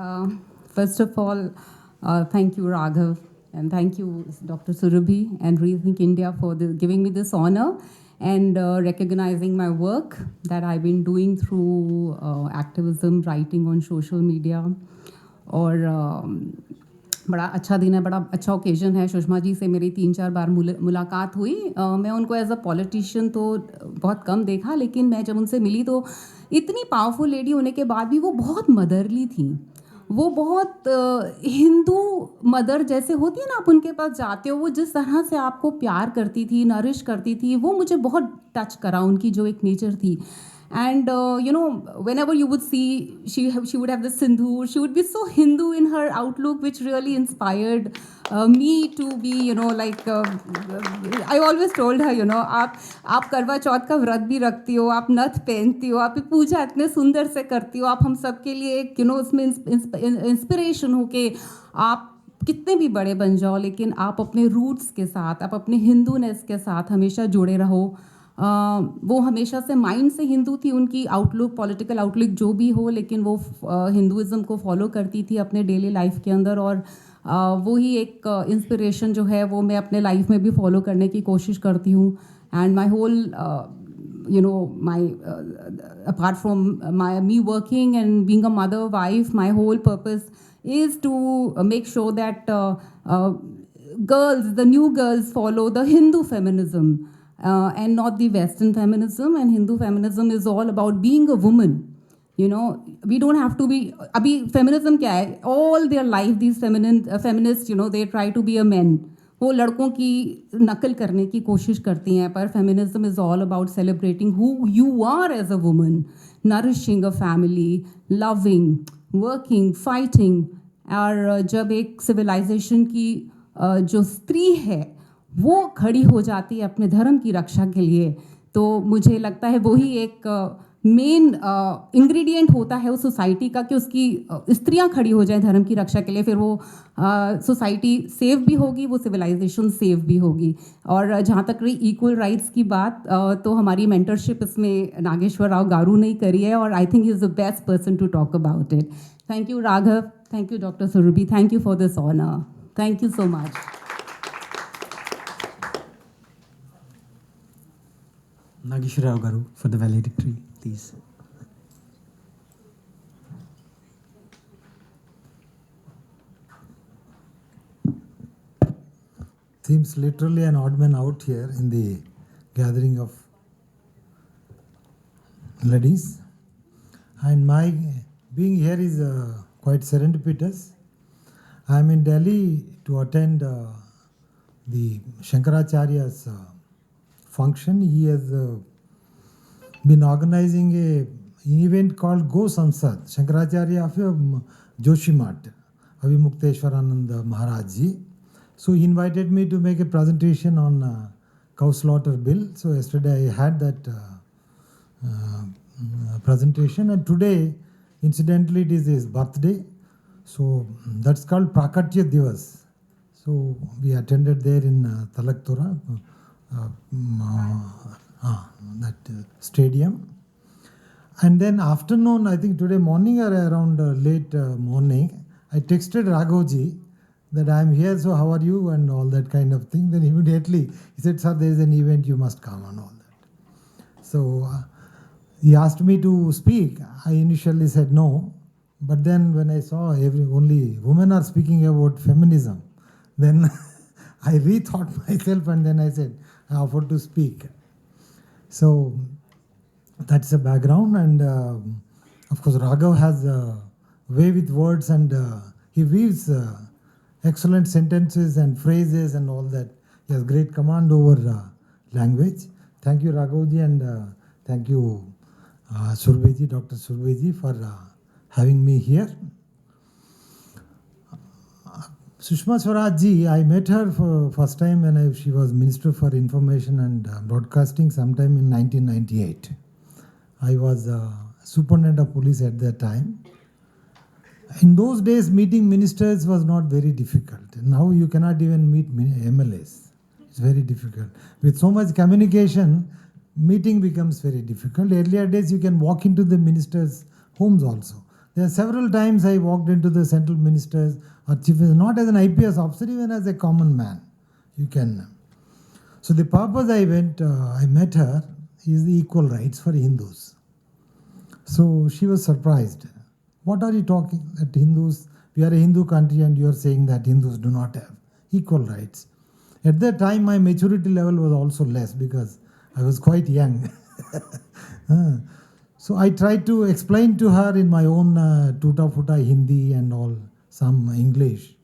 Uh, First of all, thank you, Raghav, and thank you, Dr. Surabhi and Rethink India for giving me this honor and recognizing my work that I've been doing through activism, writing on social media. और बड़ा अच्छा दिन है, बड़ा अच्छा occasion है. सुषमा जी से मेरी 3-4 बार मुलाकात हुई. मैं उनको एज अ पॉलिटिशियन तो बहुत कम देखा, लेकिन मैं जब उनसे मिली तो इतनी पावरफुल लेडी होने के बाद भी वो बहुत मदरली थी. वो बहुत हिंदू मदर जैसे होती है ना, आप उनके पास जाते हो, वो जिस तरह से आपको प्यार करती थी, नरिश करती थी, वो मुझे बहुत टच करा, उनकी जो एक नेचर थी. And whenever you would see, she would have the sindoor. She would be so Hindu in her outlook, which really inspired me to be, I always told her, आप करवा चौथ का व्रत भी रखती हो, आप नथ पहनती हो, आप पूजा इतने सुंदर से करती हो, आप हम सब के लिए एक उसमें इंस्पिरेशन हो कि आप कितने भी बड़े बन जाओ, लेकिन आप अपने रूट्स के साथ, आप अपने हिंदूनेस के साथ हमेशा जुड़े रहो. वो हमेशा से माइंड से हिंदू थी, उनकी आउटलुक, पॉलिटिकल आउटलुक जो भी हो, लेकिन वो हिंदुज़म को फॉलो करती थी अपने डेली लाइफ के अंदर. और वो ही एक इंस्पिरेशन जो है वो मैं अपने लाइफ में भी फॉलो करने की कोशिश करती हूँ. And my whole my apart from me working and being a mother wife, my whole purpose is to make sure that girls, the new girls, follow the Hindu feminism and not the Western feminism. And Hindu feminism is all about being a woman. We don't have to be. Abhi feminism क्या है? All their life, these feminists, they try to be a man. वो लड़कों की नकल करने की कोशिश करती हैं, पर feminism is all about celebrating who you are as a woman, nourishing a family, loving, working, fighting. और जब एक सिविलाइजेशन की जो स्त्री है वो खड़ी हो जाती है अपने धर्म की रक्षा के लिए, तो मुझे लगता है वही एक मेन इंग्रेडिएंट होता है उस सोसाइटी का, कि उसकी स्त्रियां खड़ी हो जाएं धर्म की रक्षा के लिए. फिर वो सोसाइटी सेफ भी होगी, वो सिविलाइजेशन सेफ भी होगी. और जहाँ तक रही इक्वल राइट्स की बात, तो हमारी मेंटरशिप इसमें नागेश्वर राव गारू ने करी है, और I think he is the best person to talk about it. Thank you Raghav, thank you doctor Surbhi, thank you for this honour, thank you so much. Nageshwar Rao Garu for the valedictory, please. Seems literally an odd man out here in the gathering of ladies. And my being here is quite serendipitous. I am in Delhi to attend the Shankaracharya's function. He has been organizing an event called Go Samsad, Shankaracharya of Joshimat, Avimukteshwarananda Maharaj Ji. So he invited me to make a presentation on cow slaughter bill. So yesterday I had that presentation, and today, incidentally, it is his birthday. So that's called Prakatya Divas. So we attended there in Talaktora, that stadium. And then afternoon, I think today morning or around late morning, I texted Raghavji that I am here, so how are you, and all that kind of thing. Then immediately he said, sir, there is an event, you must come, and all that. So he asked me to speak. I initially said no, but then when I saw only women are speaking about feminism, then I rethought myself, and then I said I offered to speak. So that's the background, and of course Raghav has a way with words, and he weaves excellent sentences and phrases and all that. He has great command over language. Thank you, Raghavji, and thank you, Surbheji, Dr. Surbheji, for having me here. Sushma Swaraj ji, I met her for first time when she was Minister for Information and Broadcasting sometime in 1998. I was Superintendent of Police at that time. In those days, meeting ministers was not very difficult. Now you cannot even meet MLAs. It's very difficult. With so much communication, meeting becomes very difficult. Earlier days, you can walk into the ministers' homes also. There are several times I walked into the central ministers or chief minister, not as an IPS officer, even as a common man. You can. So the purpose I met her is the equal rights for Hindus. So she was surprised. What are you talking? That Hindus, we are a Hindu country and you are saying that Hindus do not have equal rights. At that time, my maturity level was also less because I was quite young. So I tried to explain to her in my own tuta-futa Hindi and all, some English.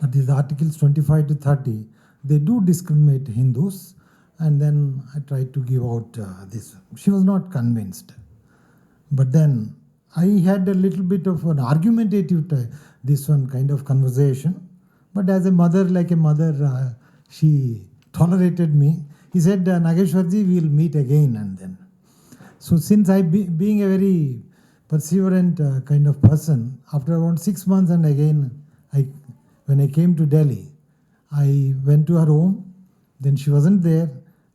That is Articles 25 to 30. They do discriminate Hindus. And then I tried to give out this. She was not convinced. But then I had a little bit of an argumentative this one kind of conversation. But as a mother, like a mother, she tolerated me. He said, Nageshwarji, we will meet again. And then. So since being a very perseverant kind of person, after around 6 months and again, when I came to Delhi, I went to her home. Then she wasn't there.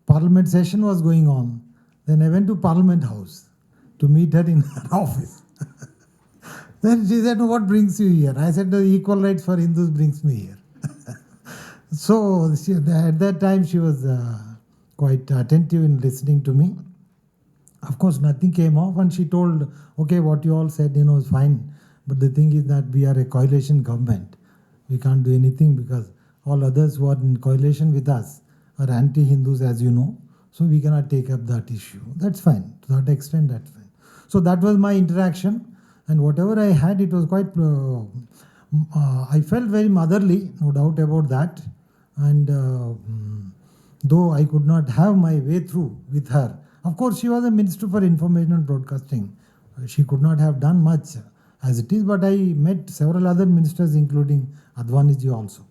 Parliament session was going on. Then I went to Parliament House to meet her in her office. Then she said, what brings you here? I said, the equal rights for Hindus brings me here. So at that time she was quite attentive in listening to me. Of course, nothing came off and she told, okay, what you all said, is fine. But the thing is that we are a coalition government. We can't do anything because all others who are in coalition with us are anti-Hindus, as you know. So we cannot take up that issue. That's fine. To that extent, that's fine. So that was my interaction. And whatever I had, it was quite, I felt very motherly, no doubt about that. And though I could not have my way through with her, of course, she was a Minister for Information and Broadcasting. She could not have done much as it is, but I met several other ministers, including Advaniji also.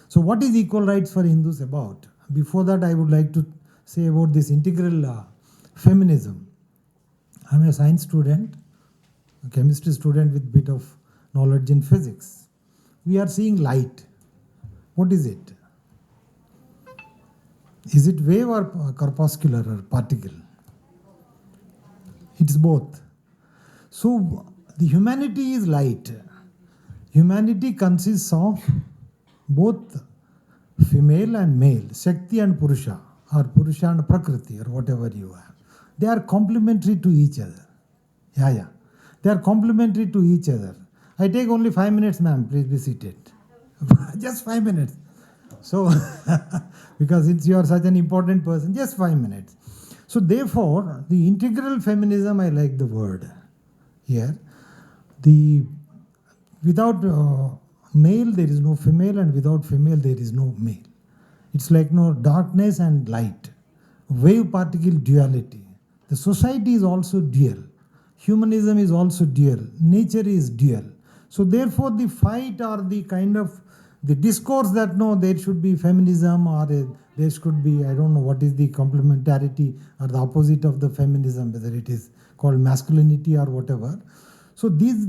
So what is equal rights for Hindus about? Before that, I would like to say about this integral feminism. I'm a science student, a chemistry student with bit of knowledge in physics. We are seeing light. What is it? Is it wave or corpuscular or particle? It's both. So the humanity is light. Humanity consists of both female and male, Shakti and Purusha, or Purusha and Prakriti, or whatever you have. They are complementary to each other. Yeah. They are complementary to each other. I take only 5 minutes, ma'am. Please be seated. Just 5 minutes. So, because you are such an important person, just 5 minutes. So therefore, the integral feminism, I like the word here. Without male, there is no female, and without female, there is no male. It's like no darkness and light, wave-particle duality. The society is also dual. Humanism is also dual. Nature is dual. So therefore, the fight or the kind of the discourse that no, there should be feminism or there should be, I don't know what is the complementarity or the opposite of the feminism, whether it is called masculinity or whatever. So these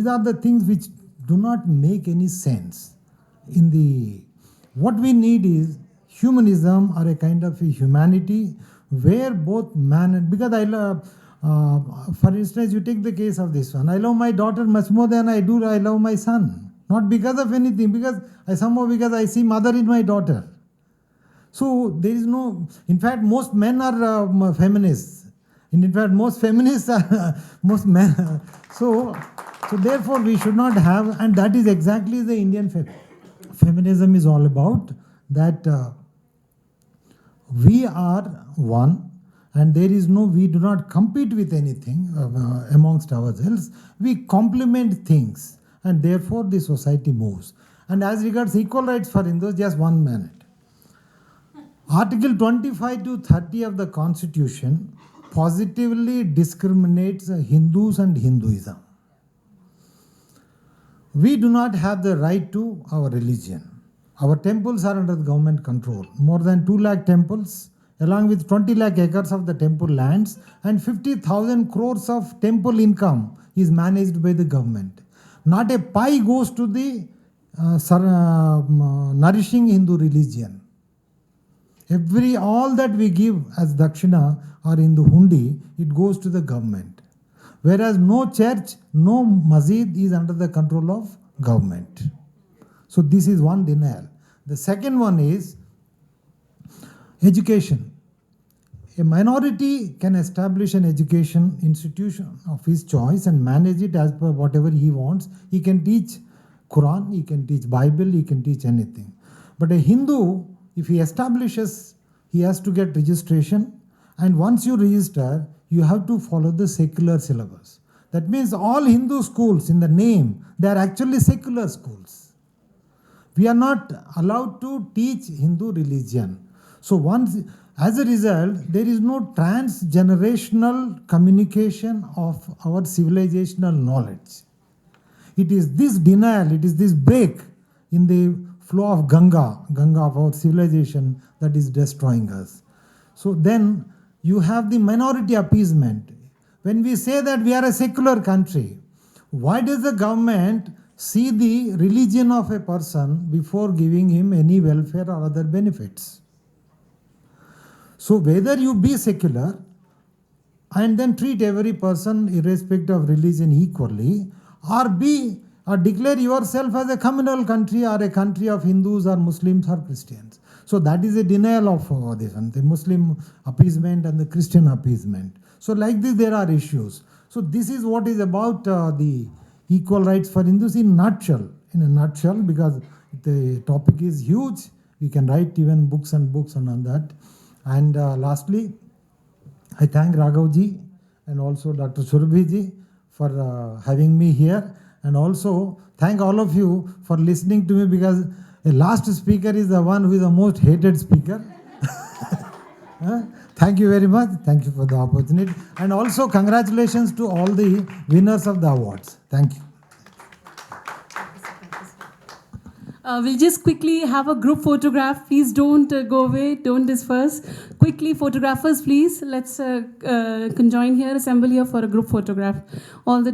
are the things which do not make any sense. What we need is humanism or a kind of a humanity where both man and, because I love, for instance, you take the case of this one. I love my daughter much more than I love my son. Not because of anything, because I see mother in my daughter. So there is no, in fact, most men are feminists. And in fact, most feminists are most men. So therefore, we should not have, and that is exactly the Indian feminism is all about, that we are one, and we do not compete with anything amongst ourselves. We complement things, and therefore the society moves. And as regards equal rights for Hindus, just 1 minute. Article 25 to 30 of the Constitution positively discriminates Hindus and Hinduism. We do not have the right to our religion. Our temples are under the government control. More than 2 lakh temples, along with 20 lakh acres of the temple lands, and 50,000 crores of temple income is managed by the government. Not a pie goes to the nourishing Hindu religion. All that we give as dakshina or in the hundi, it goes to the government. whereas no church, no masjid is under the control of government. So this is one denial. The second one is education. A minority can establish an education institution of his choice and manage it as per whatever he wants. He can teach Quran, he can teach Bible, he can teach anything. But a Hindu, if he establishes, he has to get registration, and once you register, you have to follow the secular syllabus. That means all Hindu schools in the name, they are actually secular schools. We are not allowed to teach Hindu religion. So once, as a result, there is no transgenerational communication of our civilizational knowledge. It is this denial, it is this break in the flow of Ganga of our civilization, that is destroying us. So then you have the minority appeasement. When we say that we are a secular country, why does the government see the religion of a person before giving him any welfare or other benefits? So whether you be secular and then treat every person irrespective of religion equally, or declare yourself as a communal country or a country of Hindus or Muslims or Christians. So that is a denial of this one, the Muslim appeasement and the Christian appeasement. So like this there are issues. So this is what is about the equal rights for Hindus in a nutshell, because the topic is huge. We can write even books and books on that. And lastly, I thank Raghavji and also Dr. Surabhi for having me here, and also thank all of you for listening to me, because the last speaker is the one who is the most hated speaker. Thank you very much. Thank you for the opportunity, and also congratulations to all the winners of the awards. Thank you. We'll just quickly have a group photograph. Please don't go away, don't disperse. Quickly, photographers, please. Let's conjoin here, assemble here for a group photograph. All the